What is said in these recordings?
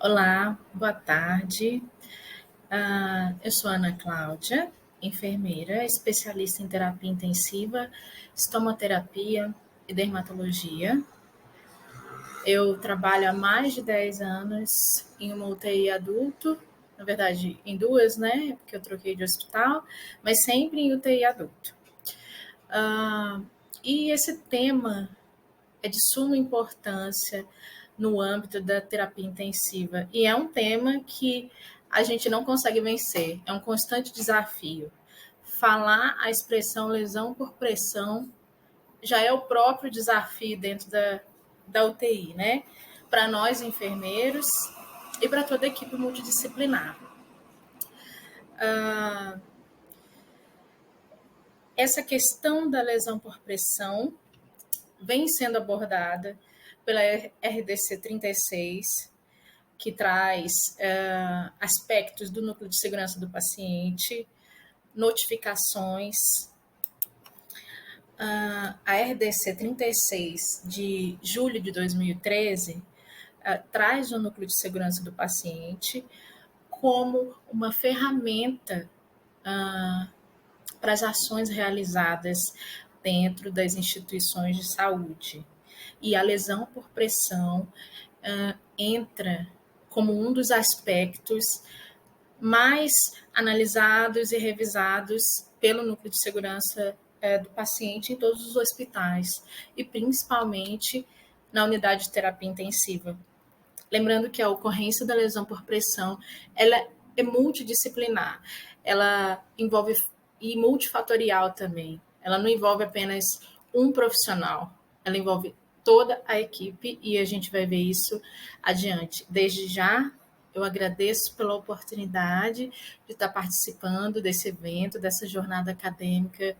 Olá, boa tarde. Eu sou Ana Cláudia, enfermeira, especialista em terapia intensiva, estomoterapia e dermatologia. Eu trabalho há mais de 10 anos em uma UTI adulto, na verdade, em duas, né? Porque eu troquei de hospital, mas sempre em UTI adulto. E esse tema é de suma importância no âmbito da terapia intensiva. E é um tema que a gente não consegue vencer, é um constante desafio. Falar a expressão lesão por pressão já é o próprio desafio dentro da UTI, né? Para nós enfermeiros e para toda a equipe multidisciplinar. Essa questão da lesão por pressão vem sendo abordada pela RDC 36, que traz aspectos do núcleo de segurança do paciente, notificações. A RDC 36, de julho de 2013, traz o núcleo de segurança do paciente como uma ferramenta para as ações realizadas dentro das instituições de saúde. E a lesão por pressão entra como um dos aspectos mais analisados e revisados pelo núcleo de segurança do paciente em todos os hospitais e principalmente na unidade de terapia intensiva. Lembrando que a ocorrência da lesão por pressão ela é multidisciplinar, ela envolve e multifatorial também. Ela não envolve apenas um profissional, ela envolve toda a equipe e a gente vai ver isso adiante. Desde já, eu agradeço pela oportunidade de estar participando desse evento, dessa jornada acadêmica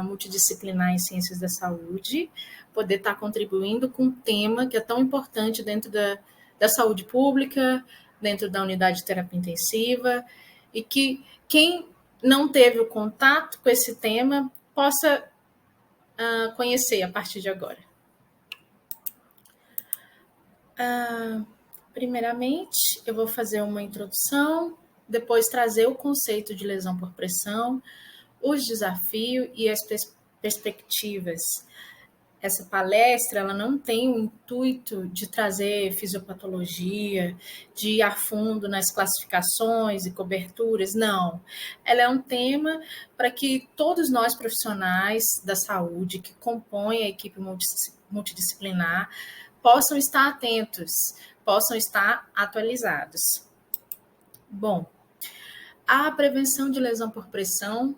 multidisciplinar em ciências da saúde, poder estar contribuindo com um tema que é tão importante dentro da saúde pública, dentro da unidade de terapia intensiva, e que quem não teve o contato com esse tema possa conhecer a partir de agora. Primeiramente, eu vou fazer uma introdução, depois trazer o conceito de lesão por pressão, os desafios e as perspectivas. Essa palestra ela não tem o intuito de trazer fisiopatologia, de ir a fundo nas classificações e coberturas, não. Ela é um tema para que todos nós profissionais da saúde que compõem a equipe multidisciplinar possam estar atentos, possam estar atualizados. Bom, a prevenção de lesão por pressão,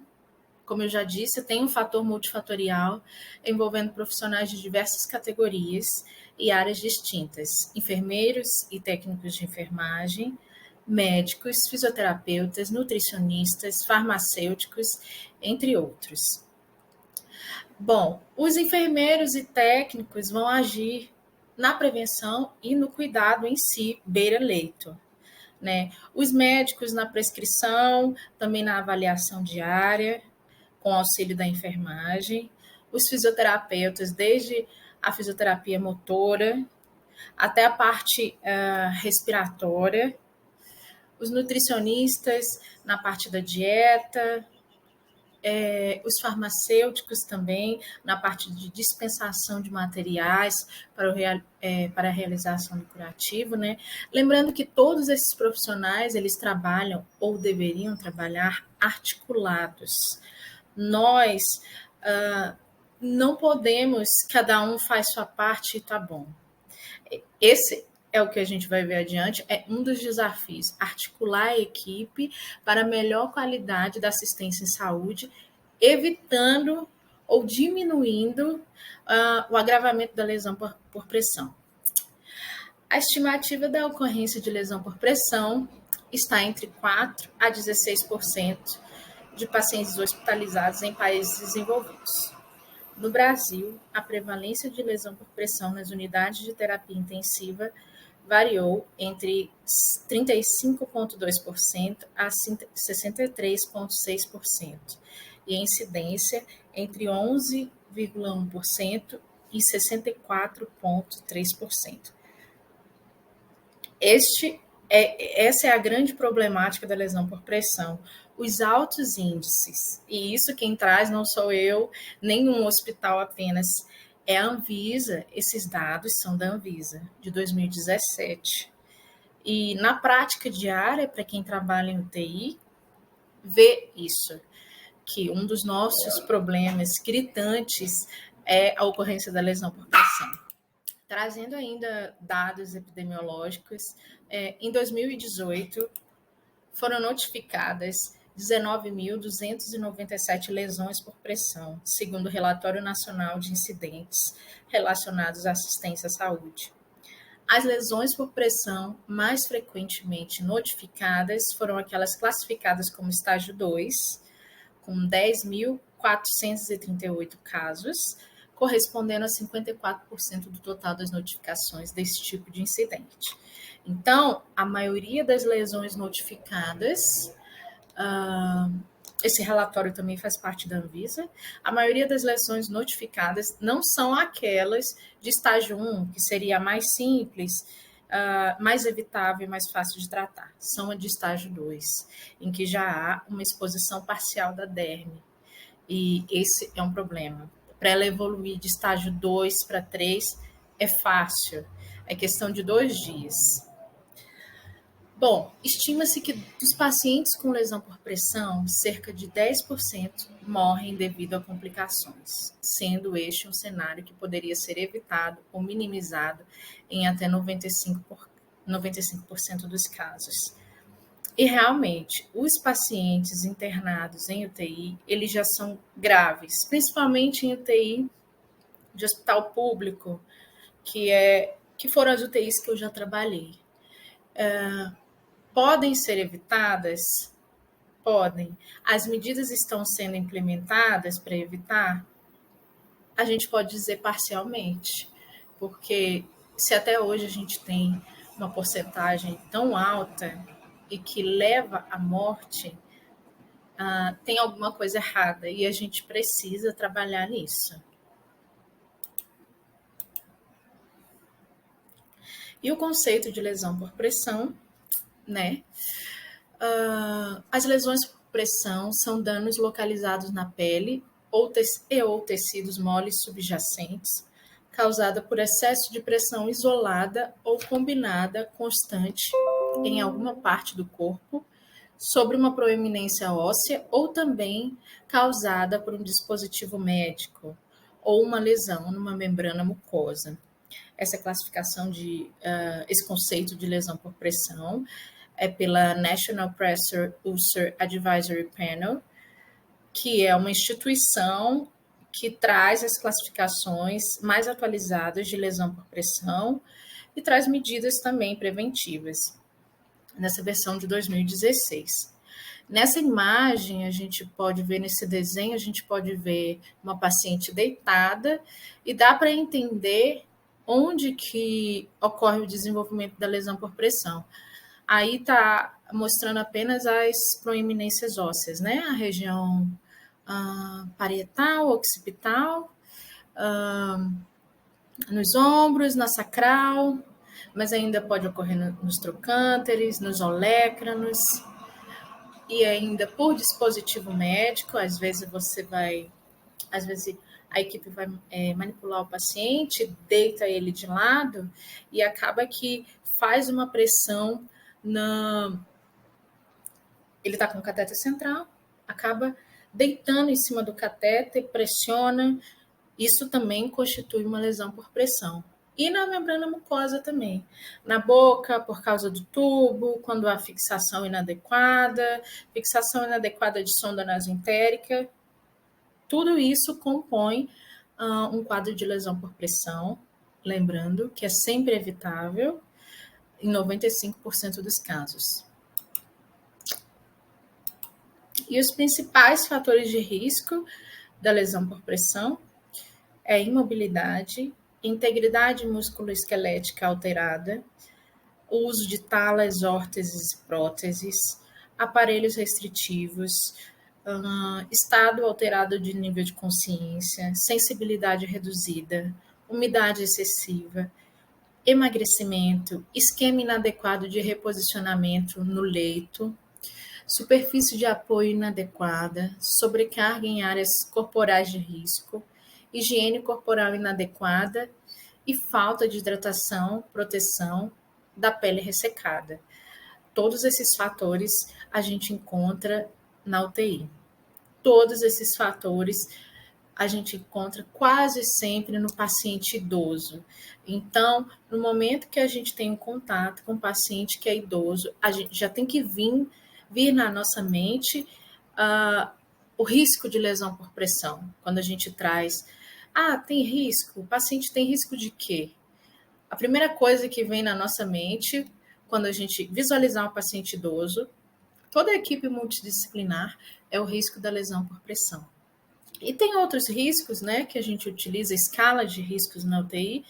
como eu já disse, tem um fator multifatorial envolvendo profissionais de diversas categorias e áreas distintas, enfermeiros e técnicos de enfermagem, médicos, fisioterapeutas, nutricionistas, farmacêuticos, entre outros. Bom, os enfermeiros e técnicos vão agir na prevenção e no cuidado em si, beira-leito. Né? Os médicos na prescrição, também na avaliação diária, com auxílio da enfermagem, os fisioterapeutas, desde a fisioterapia motora até a parte respiratória, os nutricionistas na parte da dieta, os farmacêuticos também na parte de dispensação de materiais para a realização do curativo, né? Lembrando que todos esses profissionais, eles trabalham ou deveriam trabalhar articulados. Nós não podemos, cada um faz sua parte e tá bom. Esse é o que a gente vai ver adiante, é um dos desafios, articular a equipe para melhor qualidade da assistência em saúde, evitando ou diminuindo o agravamento da lesão por pressão. A estimativa da ocorrência de lesão por pressão está entre 4% a 16% de pacientes hospitalizados em países desenvolvidos. No Brasil, a prevalência de lesão por pressão nas unidades de terapia intensiva variou entre 35,2% a 63,6%, e a incidência entre 11,1% e 64,3%. Essa é a grande problemática da lesão por pressão. Os altos índices, e isso quem traz não sou eu, nenhum hospital apenas, é a Anvisa, esses dados são da Anvisa, de 2017. E na prática diária, para quem trabalha em UTI, vê isso, que um dos nossos problemas gritantes é a ocorrência da lesão por pressão. Trazendo ainda dados epidemiológicos, em 2018 foram notificadas 19.297 lesões por pressão, segundo o Relatório Nacional de Incidentes Relacionados à Assistência à Saúde. As lesões por pressão mais frequentemente notificadas foram aquelas classificadas como estágio 2, com 10.438 casos, correspondendo a 54% do total das notificações desse tipo de incidente. Então, a maioria das lesões notificadas, esse relatório também faz parte da Anvisa, a maioria das lesões notificadas não são aquelas de estágio 1, que seria a mais simples, mais evitável e mais fácil de tratar. São a de estágio 2, em que já há uma exposição parcial da derme. E esse é um problema. Para ela evoluir de estágio 2 para 3 é fácil, é questão de 2 dias. Bom, estima-se que dos pacientes com lesão por pressão, cerca de 10% morrem devido a complicações, sendo este um cenário que poderia ser evitado ou minimizado em até 95% dos casos. E realmente, os pacientes internados em UTI, eles já são graves, principalmente em UTI de hospital público, que foram as UTIs que eu já trabalhei. Podem ser evitadas? Podem. As medidas estão sendo implementadas para evitar? A gente pode dizer parcialmente, porque se até hoje a gente tem uma porcentagem tão alta e que leva à morte, tem alguma coisa errada e a gente precisa trabalhar nisso. E o conceito de lesão por pressão, né? As lesões por pressão são danos localizados na pele ou tecidos moles subjacentes, causada por excesso de pressão isolada ou combinada constante em alguma parte do corpo, sobre uma proeminência óssea ou também causada por um dispositivo médico ou uma lesão numa membrana mucosa. Essa classificação esse conceito de lesão por pressão é pela National Pressure Ulcer Advisory Panel, que é uma instituição que traz as classificações mais atualizadas de lesão por pressão e traz medidas também preventivas, nessa versão de 2016. Nessa imagem, a gente pode ver, nesse desenho, a gente pode ver uma paciente deitada e dá para entender onde que ocorre o desenvolvimento da lesão por pressão. Aí está mostrando apenas as proeminências ósseas, né? A região parietal, occipital, nos ombros, na sacral, mas ainda pode ocorrer nos trocânteres, nos olécranos, e ainda por dispositivo médico, às vezes a equipe vai manipular o paciente, deita ele de lado e acaba que faz uma pressão ele está com o catéter central, acaba deitando em cima do catéter, pressiona, isso também constitui uma lesão por pressão. E na membrana mucosa também. Na boca, por causa do tubo, quando há fixação inadequada de sonda nasentérica, tudo isso compõe um quadro de lesão por pressão, lembrando que é sempre evitável em 95% dos casos. E os principais fatores de risco da lesão por pressão é imobilidade, integridade musculoesquelética alterada, o uso de talas, órteses e próteses, aparelhos restritivos, estado alterado de nível de consciência, sensibilidade reduzida, umidade excessiva, emagrecimento, esquema inadequado de reposicionamento no leito, superfície de apoio inadequada, sobrecarga em áreas corporais de risco, higiene corporal inadequada e falta de hidratação, proteção da pele ressecada. Todos esses fatores a gente encontra na UTI. Todos esses fatores a gente encontra quase sempre no paciente idoso. Então, no momento que a gente tem um contato com um paciente que é idoso, a gente já tem que vir na nossa mente o risco de lesão por pressão. Quando a gente traz, tem risco? O paciente tem risco de quê? A primeira coisa que vem na nossa mente, quando a gente visualizar um paciente idoso, toda a equipe multidisciplinar, é o risco da lesão por pressão. E tem outros riscos, né, que a gente utiliza, escala de riscos na UTI,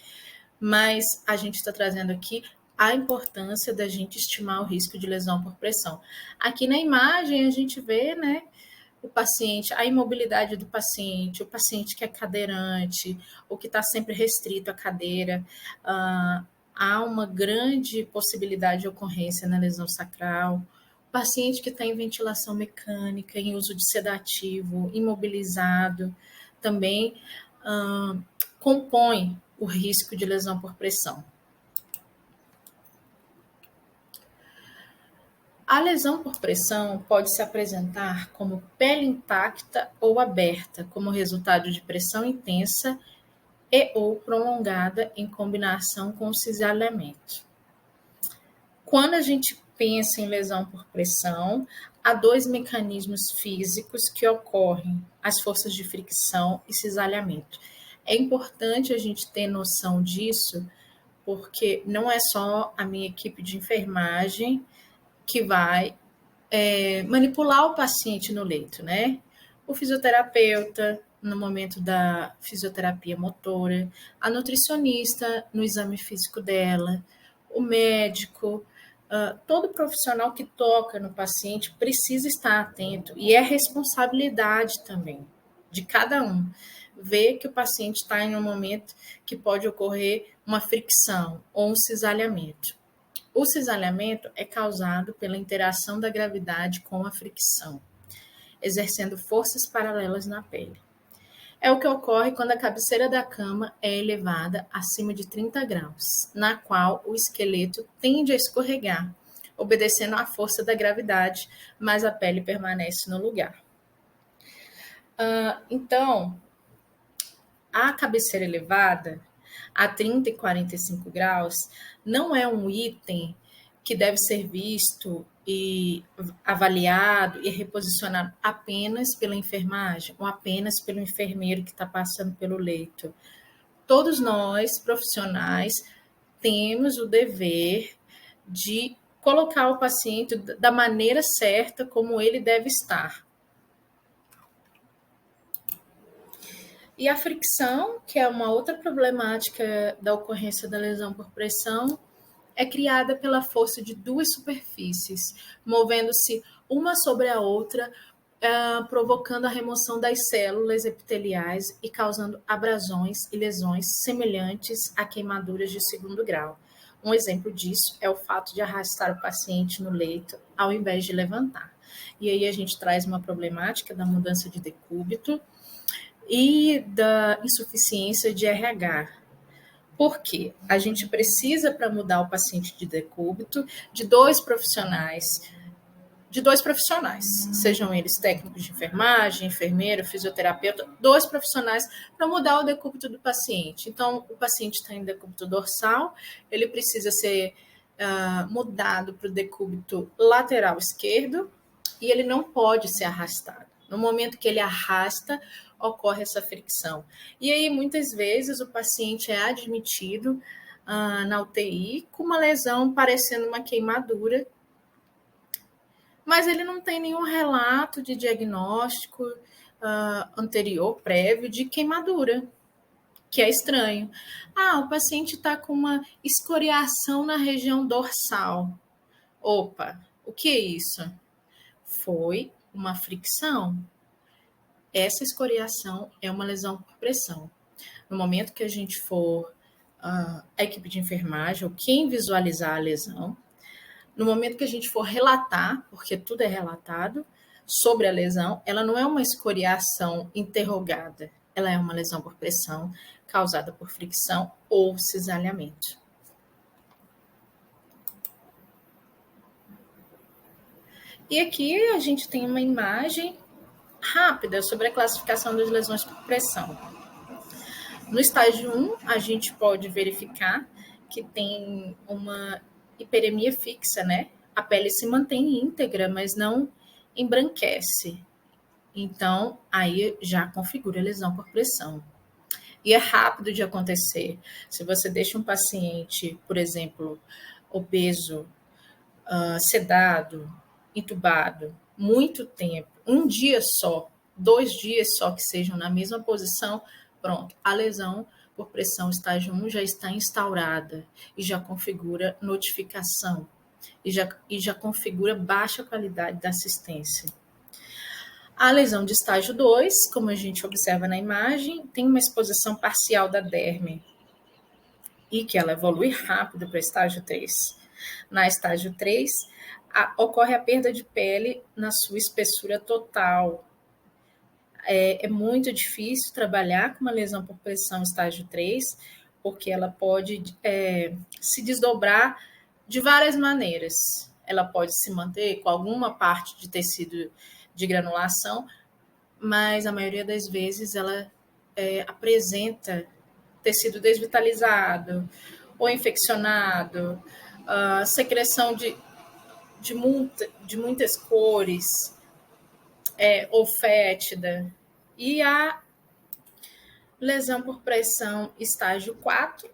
mas a gente está trazendo aqui a importância da gente estimar o risco de lesão por pressão. Aqui na imagem a gente vê, né, o paciente, a imobilidade do paciente, o paciente que é cadeirante, ou que está sempre restrito à cadeira, há uma grande possibilidade de ocorrência na lesão sacral. O paciente que está em ventilação mecânica, em uso de sedativo, imobilizado, também compõe o risco de lesão por pressão. A lesão por pressão pode se apresentar como pele intacta ou aberta, como resultado de pressão intensa e ou prolongada em combinação com o cisalhamento. Quando a gente pensa em lesão por pressão, há dois mecanismos físicos que ocorrem: as forças de fricção e cisalhamento. É importante a gente ter noção disso, porque não é só a minha equipe de enfermagem que vai manipular o paciente no leito, né? O fisioterapeuta, no momento da fisioterapia motora, a nutricionista no exame físico dela, o médico, todo profissional que toca no paciente precisa estar atento, e é responsabilidade também de cada um ver que o paciente está em um momento que pode ocorrer uma fricção ou um cisalhamento. O cisalhamento é causado pela interação da gravidade com a fricção, exercendo forças paralelas na pele. É o que ocorre quando a cabeceira da cama é elevada acima de 30 graus, na qual o esqueleto tende a escorregar, obedecendo à força da gravidade, mas a pele permanece no lugar. Então, a cabeceira elevada a 30 e 45 graus não é um item que deve ser visto e avaliado e reposicionado apenas pela enfermagem ou apenas pelo enfermeiro que está passando pelo leito. Todos nós, profissionais, temos o dever de colocar o paciente da maneira certa como ele deve estar. E a fricção, que é uma outra problemática da ocorrência da lesão por pressão, é criada pela força de duas superfícies, movendo-se uma sobre a outra, provocando a remoção das células epiteliais e causando abrasões e lesões semelhantes a queimaduras de segundo grau. Um exemplo disso é o fato de arrastar o paciente no leito ao invés de levantar. E aí a gente traz uma problemática da mudança de decúbito e da insuficiência de RH. Por quê? A gente precisa, para mudar o paciente de decúbito, de dois profissionais, sejam eles técnicos de enfermagem, enfermeiro, fisioterapeuta, dois profissionais para mudar o decúbito do paciente. Então, o paciente está em decúbito dorsal, ele precisa ser mudado para o decúbito lateral esquerdo e ele não pode ser arrastado. No momento que ele arrasta, ocorre essa fricção. E aí, muitas vezes, o paciente é admitido na UTI com uma lesão parecendo uma queimadura, mas ele não tem nenhum relato de diagnóstico anterior, prévio, de queimadura, que é estranho. O paciente está com uma escoriação na região dorsal. Opa, o que é isso? Foi uma fricção. Essa escoriação é uma lesão por pressão. No momento que a gente for a equipe de enfermagem, ou quem visualizar a lesão. No momento que a gente for relatar, porque tudo é relatado, sobre a lesão, ela não é uma escoriação interrogada, ela é uma lesão por pressão causada por fricção ou cisalhamento. E aqui a gente tem uma imagem rápida sobre a classificação das lesões por pressão. No estágio 1, a gente pode verificar que tem uma hiperemia fixa, né? A pele se mantém íntegra, mas não embranquece. Então, aí já configura lesão por pressão. E é rápido de acontecer. Se você deixa um paciente, por exemplo, obeso, sedado, entubado, muito tempo, um dia só, 2 dias só que sejam na mesma posição, pronto, a lesão por pressão estágio 1 já está instaurada e já configura notificação e já configura baixa qualidade da assistência. A lesão de estágio 2, como a gente observa na imagem, tem uma exposição parcial da derme e que ela evolui rápido para estágio 3. Na estágio 3, ocorre a perda de pele na sua espessura total. É muito difícil trabalhar com uma lesão por pressão estágio 3, porque ela pode se desdobrar de várias maneiras. Ela pode se manter com alguma parte de tecido de granulação, mas a maioria das vezes ela apresenta tecido desvitalizado ou infeccionado, secreção de muitas cores, ou fétida. E a lesão por pressão estágio 4,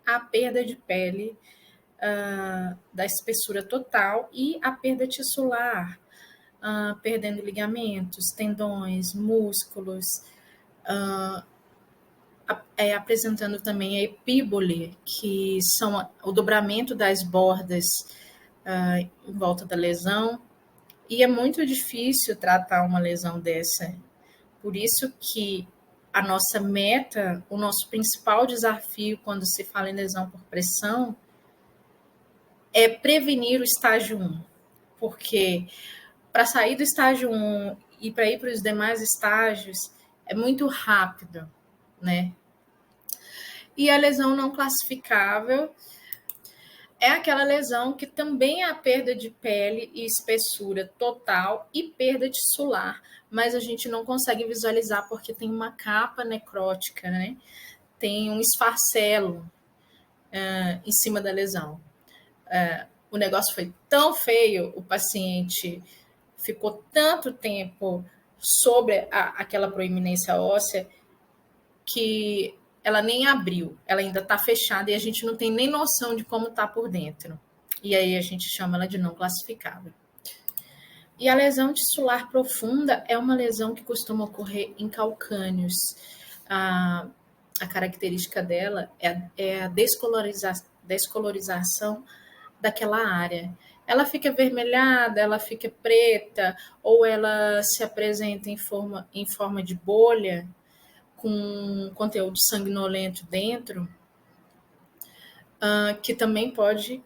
a perda de pele da espessura total e a perda tissular, perdendo ligamentos, tendões, músculos, apresentando também a epíbole, que são o dobramento das bordas em volta da lesão. E é muito difícil tratar uma lesão dessa. Por isso que a nossa meta, o nosso principal desafio quando se fala em lesão por pressão é prevenir o estágio 1. Porque para sair do estágio 1 e para ir para os demais estágios é muito rápido, né? E a lesão não classificável é aquela lesão que também é a perda de pele e espessura total e perda tissular, mas a gente não consegue visualizar porque tem uma capa necrótica, né? Tem um esfarcelo em cima da lesão. O negócio foi tão feio, o paciente ficou tanto tempo sobre aquela proeminência óssea que ela nem abriu, ela ainda está fechada e a gente não tem nem noção de como está por dentro. E aí a gente chama ela de não classificável. E a lesão tissular profunda é uma lesão que costuma ocorrer em calcâneos. A característica dela é a descolorização daquela área. Ela fica avermelhada, ela fica preta, ou ela se apresenta em forma de bolha, com conteúdo sanguinolento dentro, que também pode,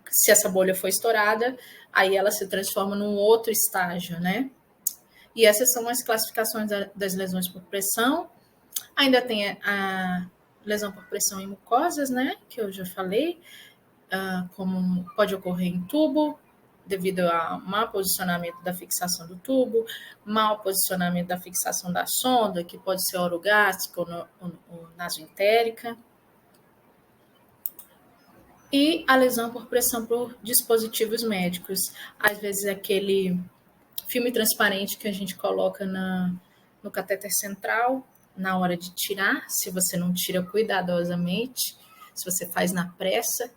se essa bolha for estourada, aí ela se transforma num outro estágio, né? E essas são as classificações das lesões por pressão. Ainda tem a lesão por pressão em mucosas, né? Que eu já falei, como pode ocorrer em tubo, devido ao mau posicionamento da fixação do tubo, mau posicionamento da fixação da sonda, que pode ser orogástrica ou nasoentérica. E a lesão por pressão por dispositivos médicos. Às vezes aquele filme transparente que a gente coloca no catéter central, na hora de tirar, se você não tira cuidadosamente, se você faz na pressa,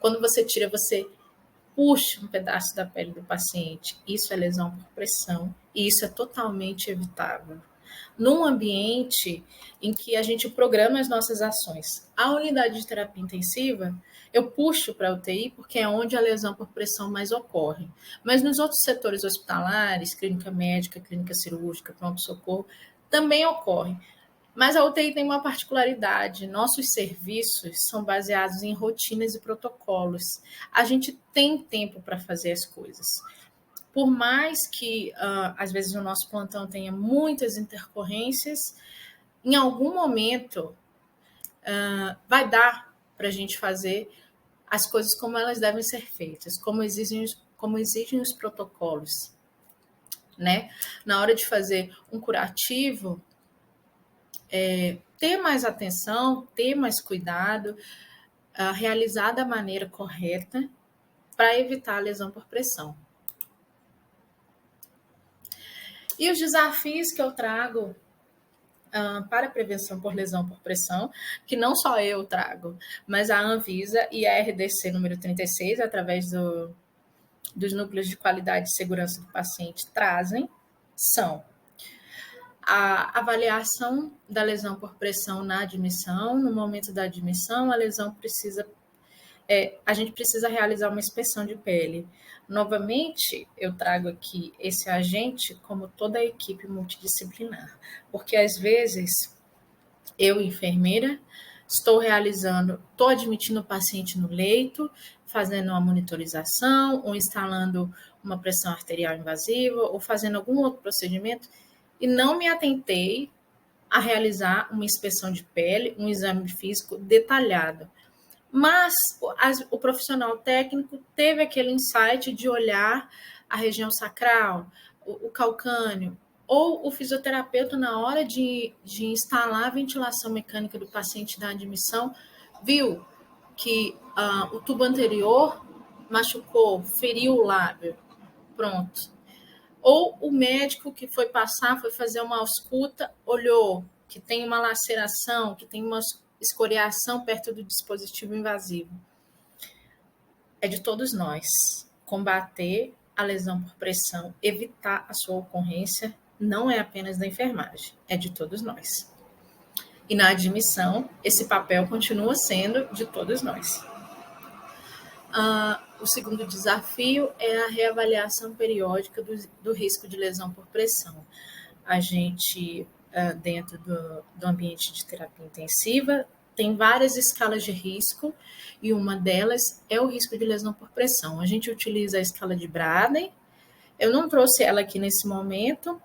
quando você tira, você puxa um pedaço da pele do paciente. Isso é lesão por pressão e isso é totalmente evitável. Num ambiente em que a gente programa as nossas ações. A unidade de terapia intensiva, eu puxo para a UTI porque é onde a lesão por pressão mais ocorre. Mas nos outros setores hospitalares, clínica médica, clínica cirúrgica, pronto-socorro, também ocorre. Mas a UTI tem uma particularidade: nossos serviços são baseados em rotinas e protocolos. A gente tem tempo para fazer as coisas. Por mais que, às vezes, o nosso plantão tenha muitas intercorrências, em algum momento vai dar para a gente fazer as coisas como elas devem ser feitas, como exigem os protocolos, né? Na hora de fazer um curativo, ter mais atenção, ter mais cuidado, realizar da maneira correta para evitar a lesão por pressão. E os desafios que eu trago para a prevenção por lesão por pressão, que não só eu trago, mas a Anvisa e a RDC número 36, através dos núcleos de qualidade e segurança do paciente, trazem, são a avaliação da lesão por pressão na admissão. No momento da admissão, a lesão a gente precisa realizar uma inspeção de pele. Novamente, eu trago aqui esse agente como toda a equipe multidisciplinar, porque às vezes eu, enfermeira, estou admitindo o paciente no leito, fazendo uma monitorização, ou instalando uma pressão arterial invasiva, ou fazendo algum outro procedimento, e não me atentei a realizar uma inspeção de pele, um exame físico detalhado. Mas o profissional técnico teve aquele insight de olhar a região sacral, o calcâneo, ou o fisioterapeuta, na hora de instalar a ventilação mecânica do paciente da admissão, viu que o tubo anterior machucou, feriu o lábio. Pronto. Ou o médico que foi fazer uma ausculta, olhou que tem uma laceração, que tem uma escoriação perto do dispositivo invasivo. É de todos nós combater a lesão por pressão, evitar a sua ocorrência, não é apenas da enfermagem, é de todos nós. E na admissão, esse papel continua sendo de todos nós. O segundo desafio é a reavaliação periódica do risco de lesão por pressão. A gente, dentro do ambiente de terapia intensiva, tem várias escalas de risco e uma delas é o risco de lesão por pressão. A gente utiliza a escala de Braden. Eu não trouxe ela aqui nesse momento,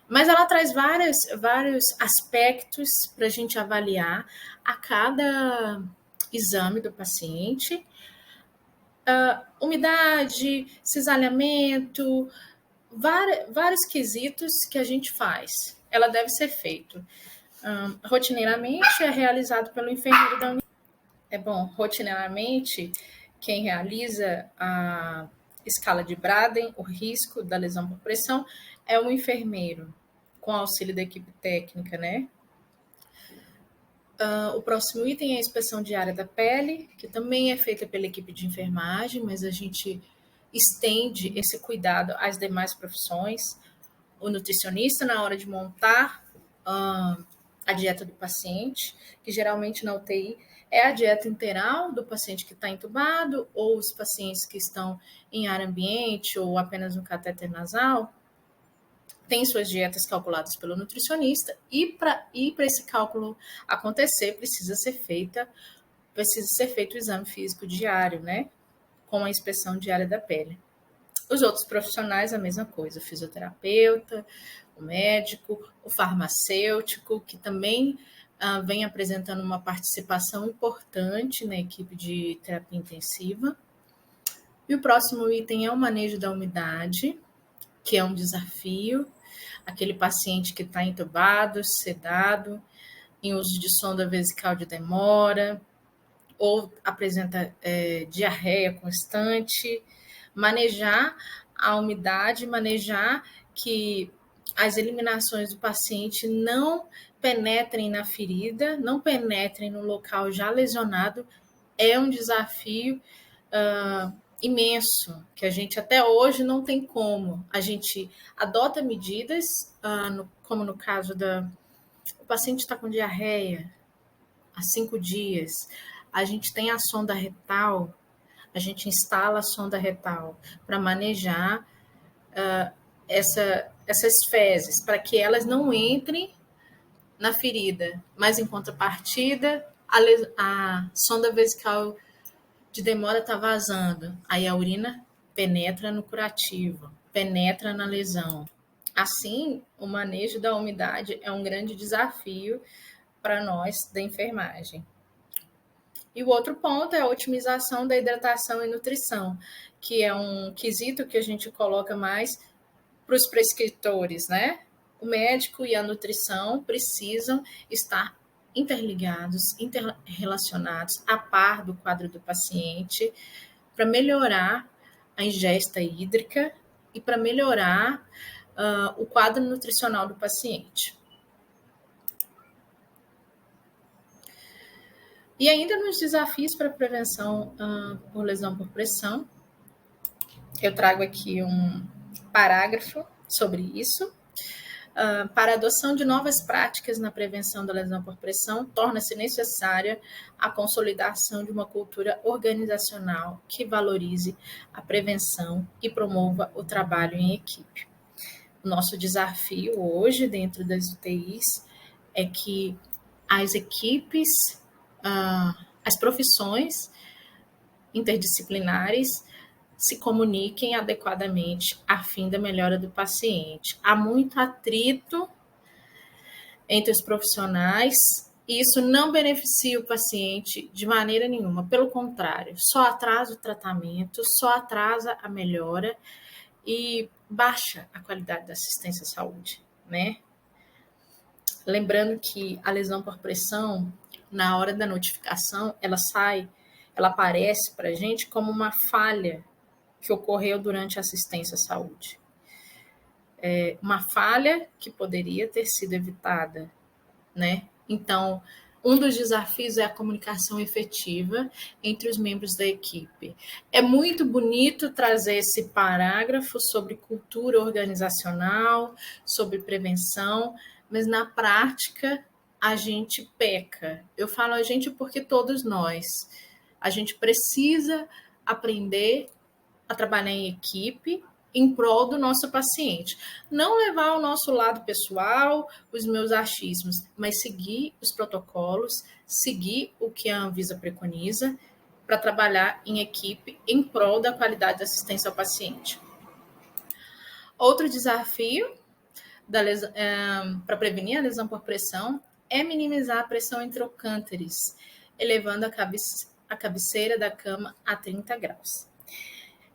mas ela traz vários aspectos para a gente avaliar a cada exame do paciente. Umidade, cisalhamento, vários quesitos que a gente faz. Ela deve ser feita. Rotineiramente é realizado pelo enfermeiro da unidade. Rotineiramente, quem realiza a escala de Braden, o risco da lesão por pressão, é o enfermeiro, com auxílio da equipe técnica, né? O próximo item é a inspeção diária da pele, que também é feita pela equipe de enfermagem, mas a gente estende esse cuidado às demais profissões. O nutricionista, na hora de montar a dieta do paciente, que geralmente na UTI é a dieta integral do paciente que está entubado, ou os pacientes que estão em ar ambiente, ou apenas no catéter nasal, tem suas dietas calculadas pelo nutricionista, e para esse cálculo acontecer, precisa ser feito o exame físico diário, né? Com a inspeção diária da pele. Os outros profissionais, a mesma coisa, o fisioterapeuta, o médico, o farmacêutico, que também vem apresentando uma participação importante na equipe de terapia intensiva. E o próximo item é o manejo da umidade, que é um desafio. Aquele paciente que está entubado, sedado, em uso de sonda vesical de demora, ou apresenta diarreia constante. Manejar a umidade, manejar que as eliminações do paciente não penetrem na ferida, não penetrem no local já lesionado, é um desafio imenso, que a gente até hoje não tem como. A gente adota medidas, como no caso o paciente está com diarreia há 5 dias, a gente tem a sonda retal, a gente instala a sonda retal para manejar essas fezes, para que elas não entrem na ferida, mas em contrapartida, a sonda vesical de demora está vazando. Aí a urina penetra no curativo, penetra na lesão. Assim, o manejo da umidade é um grande desafio para nós da enfermagem. E o outro ponto é a otimização da hidratação e nutrição, que é um quesito que a gente coloca mais para os prescritores, né? O médico e a nutrição precisam estar interligados, interrelacionados, a par do quadro do paciente, para melhorar a ingesta hídrica e para melhorar o quadro nutricional do paciente. E ainda nos desafios para prevenção por lesão por pressão, eu trago aqui um parágrafo sobre isso. Para a adoção de novas práticas na prevenção da lesão por pressão, torna-se necessária a consolidação de uma cultura organizacional que valorize a prevenção e promova o trabalho em equipe. O nosso desafio hoje, dentro das UTIs, é que as equipes, as profissões interdisciplinares se comuniquem adequadamente a fim da melhora do paciente. Há muito atrito entre os profissionais e isso não beneficia o paciente de maneira nenhuma. Pelo contrário, só atrasa o tratamento, só atrasa a melhora e baixa a qualidade da assistência à saúde, né? Lembrando que a lesão por pressão, na hora da notificação, ela aparece para a gente como uma falha que ocorreu durante a assistência à saúde. Uma falha que poderia ter sido evitada, né? Então, um dos desafios é a comunicação efetiva entre os membros da equipe. É muito bonito trazer esse parágrafo sobre cultura organizacional, sobre prevenção, mas na prática a gente peca. Eu falo a gente porque todos nós. A gente precisa aprender a trabalhar em equipe em prol do nosso paciente. Não levar ao nosso lado pessoal, os meus achismos, mas seguir os protocolos, seguir o que a Anvisa preconiza para trabalhar em equipe em prol da qualidade da assistência ao paciente. Outro desafio para prevenir a lesão por pressão é minimizar a pressão em trocânteres, elevando a cabeceira da cama a 30 graus.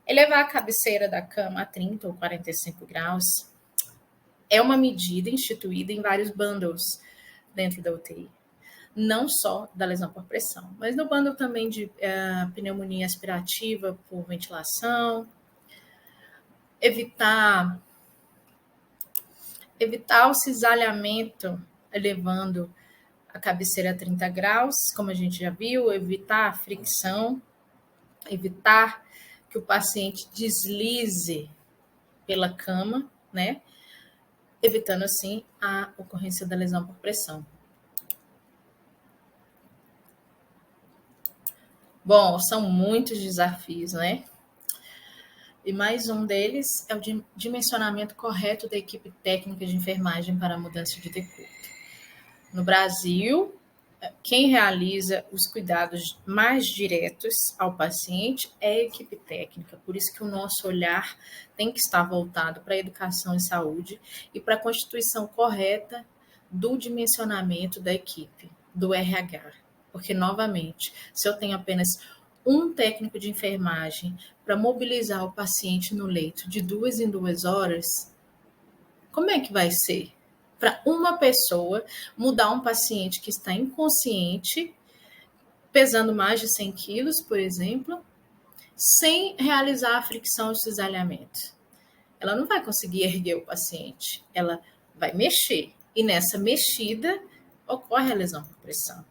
Elevar a cabeceira da cama a 30 ou 45 graus é uma medida instituída em vários bundles dentro da UTI. Não só da lesão por pressão, mas no bundle também de pneumonia aspirativa por ventilação, evitar o cisalhamento elevando a cabeceira a 30 graus, como a gente já viu, evitar a fricção, evitar que o paciente deslize pela cama, né? Evitando assim a ocorrência da lesão por pressão. Bom, são muitos desafios, né? E mais um deles é o dimensionamento correto da equipe técnica de enfermagem para a mudança de decúbito. No Brasil, quem realiza os cuidados mais diretos ao paciente é a equipe técnica, por isso que o nosso olhar tem que estar voltado para a educação e saúde e para a constituição correta do dimensionamento da equipe, do RH. Porque, novamente, se eu tenho apenas um técnico de enfermagem para mobilizar o paciente no leito de 2 em 2 horas, como é que vai ser? Para uma pessoa mudar um paciente que está inconsciente, pesando mais de 100 quilos, por exemplo, sem realizar a fricção de cisalhamento. Ela não vai conseguir erguer o paciente, ela vai mexer. E nessa mexida ocorre a lesão por pressão.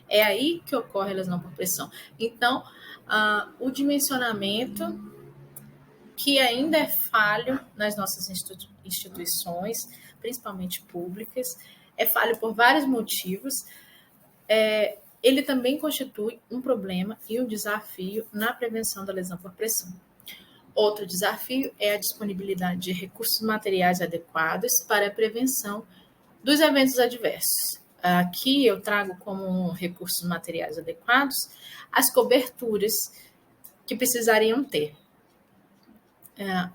É aí que ocorre a lesão por pressão. Então, o dimensionamento, que ainda é falho nas nossas instituições, principalmente públicas, é falho por vários motivos, ele também constitui um problema e um desafio na prevenção da lesão por pressão. Outro desafio é a disponibilidade de recursos materiais adequados para a prevenção Dos eventos adversos. Aqui eu trago como recursos materiais adequados as coberturas que precisariam ter.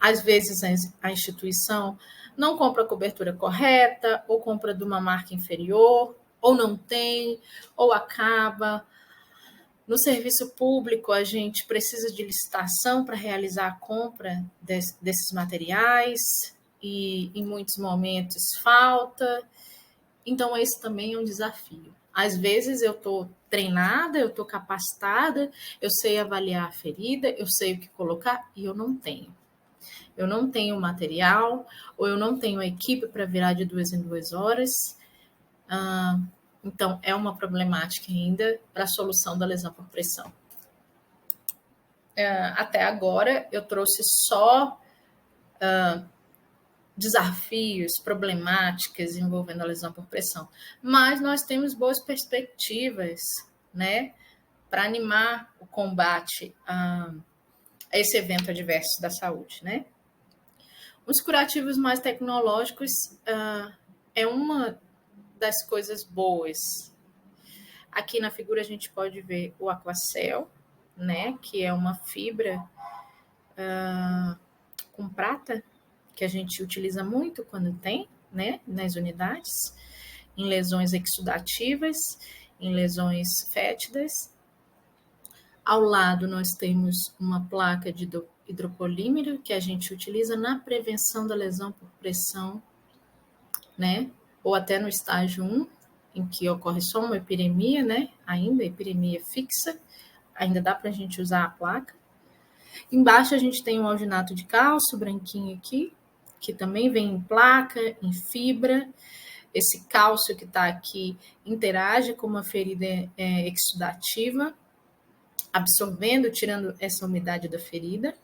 Às vezes a instituição não compra a cobertura correta, ou compra de uma marca inferior, ou não tem, ou acaba. No serviço público, a gente precisa de licitação para realizar a compra desses materiais, e em muitos momentos falta. Então, esse também é um desafio. Às vezes eu estou treinada, eu estou capacitada, eu sei avaliar a ferida, eu sei o que colocar, e eu não tenho. Eu não tenho material, ou eu não tenho a equipe para virar de 2 em 2 horas. Então, é uma problemática ainda para a solução da lesão por pressão. Até agora, eu trouxe só desafios, problemáticas envolvendo a lesão por pressão, mas nós temos boas perspectivas, né, para animar o combate a esse evento adverso da saúde, né? Os curativos mais tecnológicos é uma das coisas boas. Aqui na figura a gente pode ver o Aquacel, né, que é uma fibra com prata, que a gente utiliza muito quando tem, né, nas unidades, em lesões exudativas, em lesões fétidas. Ao lado nós temos uma placa de hidropolímero que a gente utiliza na prevenção da lesão por pressão, né, ou até no estágio 1, em que ocorre só uma epiremia, né, ainda epiremia fixa, ainda dá para a gente usar a placa. Embaixo a gente tem um alginato de cálcio, branquinho aqui, que também vem em placa, em fibra. Esse cálcio que está aqui interage com uma ferida exudativa, absorvendo, tirando essa umidade da ferida.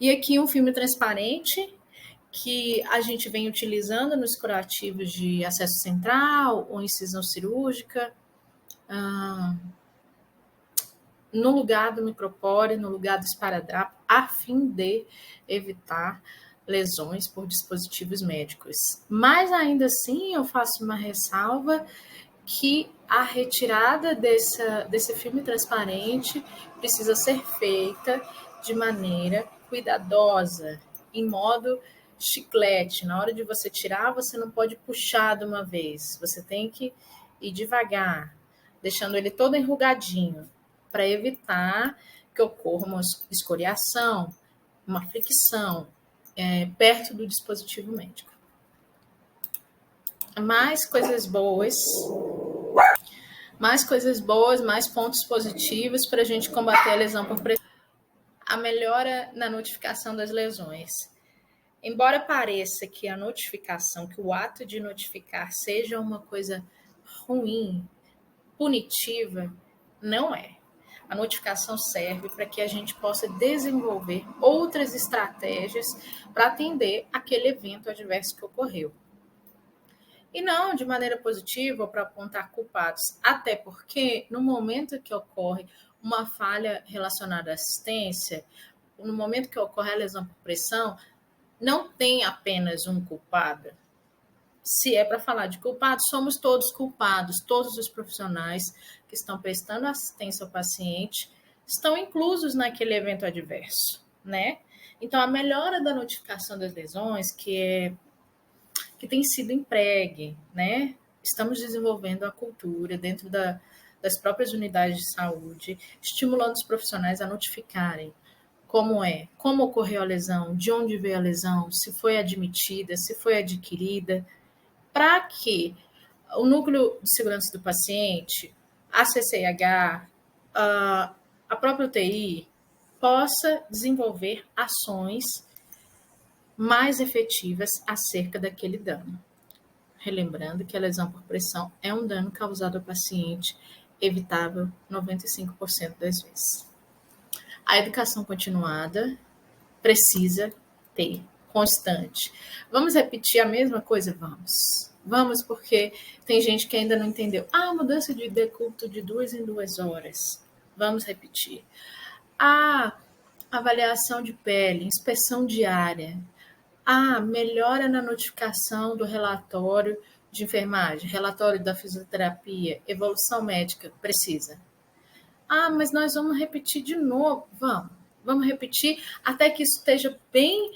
E aqui um filme transparente, que a gente vem utilizando nos curativos de acesso central ou incisão cirúrgica, no lugar do micropore, no lugar do esparadrapo, a fim de evitar lesões por dispositivos médicos. Mas ainda assim eu faço uma ressalva que a retirada desse filme transparente precisa ser feita de maneira cuidadosa, em modo chiclete. Na hora de você tirar, você não pode puxar de uma vez, você tem que ir devagar, deixando ele todo enrugadinho, para evitar que ocorra uma escoriação, uma fricção perto do dispositivo médico. Mais coisas boas, mais pontos positivos para a gente combater a lesão por pressão. A melhora na notificação das lesões. Embora pareça que a notificação, que o ato de notificar seja uma coisa ruim, punitiva, não é. A notificação serve para que a gente possa desenvolver outras estratégias para atender aquele evento adverso que ocorreu. E não de maneira positiva ou para apontar culpados, até porque no momento que ocorre uma falha relacionada à assistência, no momento que ocorre a lesão por pressão, não tem apenas um culpado. Se é para falar de culpados, somos todos culpados, todos os profissionais que estão prestando assistência ao paciente estão inclusos naquele evento adverso, né? Então, a melhora da notificação das lesões, que tem sido empregue, né? Estamos desenvolvendo a cultura dentro das próprias unidades de saúde, estimulando os profissionais a notificarem como ocorreu a lesão, de onde veio a lesão, se foi admitida, se foi adquirida, para que o núcleo de segurança do paciente, a CCIH, a própria UTI, possa desenvolver ações mais efetivas acerca daquele dano. Relembrando que a lesão por pressão é um dano causado ao paciente, evitável 95% das vezes. A educação continuada precisa ter, constante. Vamos repetir a mesma coisa? Vamos, porque tem gente que ainda não entendeu. Mudança de decúbito de 2 em 2 horas. Vamos repetir. Avaliação de pele, inspeção diária. Melhora na notificação do relatório de enfermagem, relatório da fisioterapia, evolução médica, precisa. Ah, mas nós vamos repetir de novo. Vamos repetir até que isso esteja bem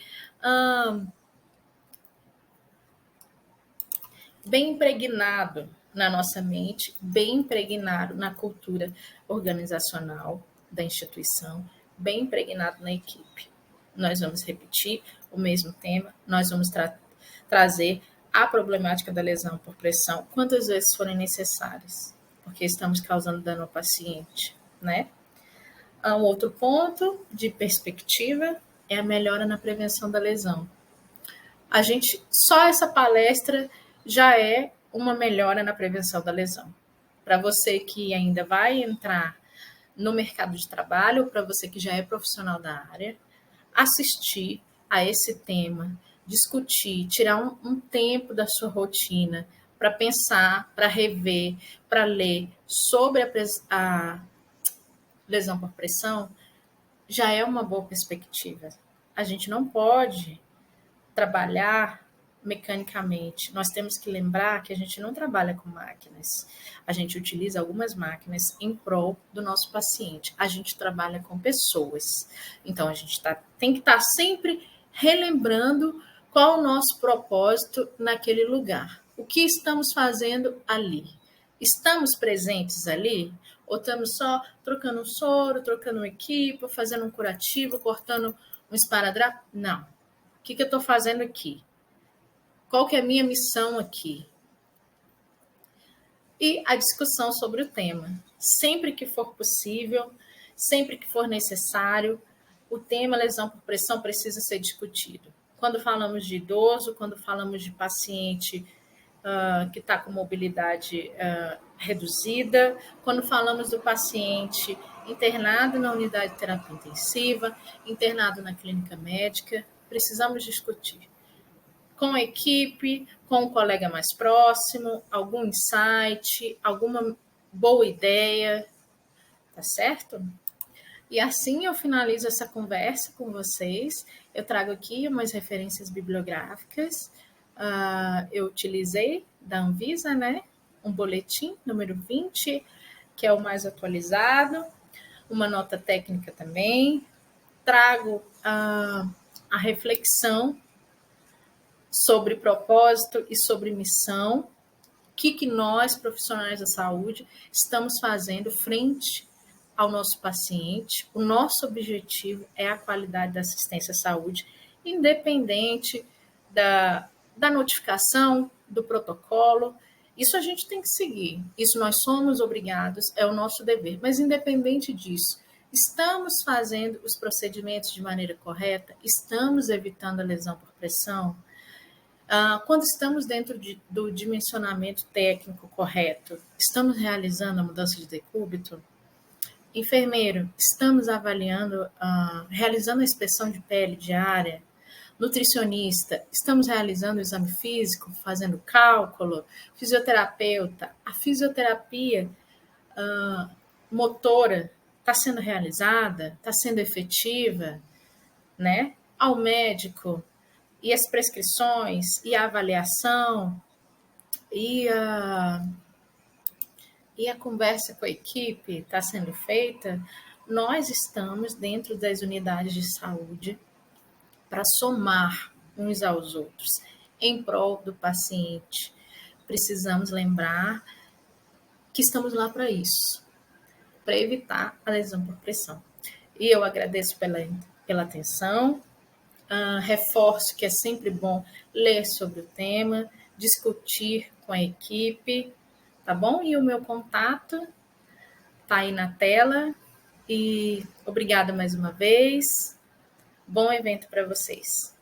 impregnado na nossa mente, bem impregnado na cultura organizacional da instituição, bem impregnado na equipe. Nós vamos repetir o mesmo tema, nós vamos trazer a problemática da lesão por pressão quantas vezes forem necessárias, porque estamos causando dano ao paciente, né? Um outro ponto de perspectiva é a melhora na prevenção da lesão. Só essa palestra já é uma melhora na prevenção da lesão. Para você que ainda vai entrar no mercado de trabalho, para você que já é profissional da área, assistir a esse tema, discutir, tirar um tempo da sua rotina para pensar, para rever, para ler sobre a lesão por pressão, já é uma boa perspectiva. A gente não pode trabalhar mecanicamente. Nós temos que lembrar que a gente não trabalha com máquinas. A gente utiliza algumas máquinas em prol do nosso paciente. A gente trabalha com pessoas. Então, a gente tem que estar sempre relembrando qual o nosso propósito naquele lugar. O que estamos fazendo ali? Estamos presentes ali? Ou estamos só trocando um soro, trocando um equipo, fazendo um curativo, cortando um esparadrapo? Não. O que eu estou fazendo aqui? Qual que é a minha missão aqui? E a discussão sobre o tema. Sempre que for possível, sempre que for necessário, o tema lesão por pressão precisa ser discutido. Quando falamos de idoso, quando falamos de paciente que está com mobilidade reduzida, quando falamos do paciente internado na unidade de terapia intensiva, internado na clínica médica, precisamos discutir com a equipe, com o colega mais próximo, algum insight, alguma boa ideia, tá certo? E assim eu finalizo essa conversa com vocês. Eu trago aqui umas referências bibliográficas. Eu utilizei da Anvisa, né? Um boletim, número 20, que é o mais atualizado, uma nota técnica também. Trago a reflexão sobre propósito e sobre missão, o que nós, profissionais da saúde, estamos fazendo frente ao nosso paciente. O nosso objetivo é a qualidade da assistência à saúde, independente da notificação, do protocolo. Isso a gente tem que seguir, isso nós somos obrigados, é o nosso dever. Mas independente disso, estamos fazendo os procedimentos de maneira correta? Estamos evitando a lesão por pressão? Quando estamos dentro do dimensionamento técnico correto, estamos realizando a mudança de decúbito? Enfermeiro, estamos avaliando, realizando a inspeção de pele diária? Nutricionista, estamos realizando o exame físico, fazendo cálculo? Fisioterapeuta, a fisioterapia motora está sendo realizada? Está sendo efetiva? Né? Ao médico, e as prescrições, e a avaliação, e a conversa com a equipe está sendo feita, nós estamos dentro das unidades de saúde para somar uns aos outros em prol do paciente. Precisamos lembrar que estamos lá para isso, para evitar a lesão por pressão. E eu agradeço pela atenção. Reforço que é sempre bom ler sobre o tema, discutir com a equipe, tá bom? E o meu contato tá aí na tela. E obrigada mais uma vez. Bom evento para vocês.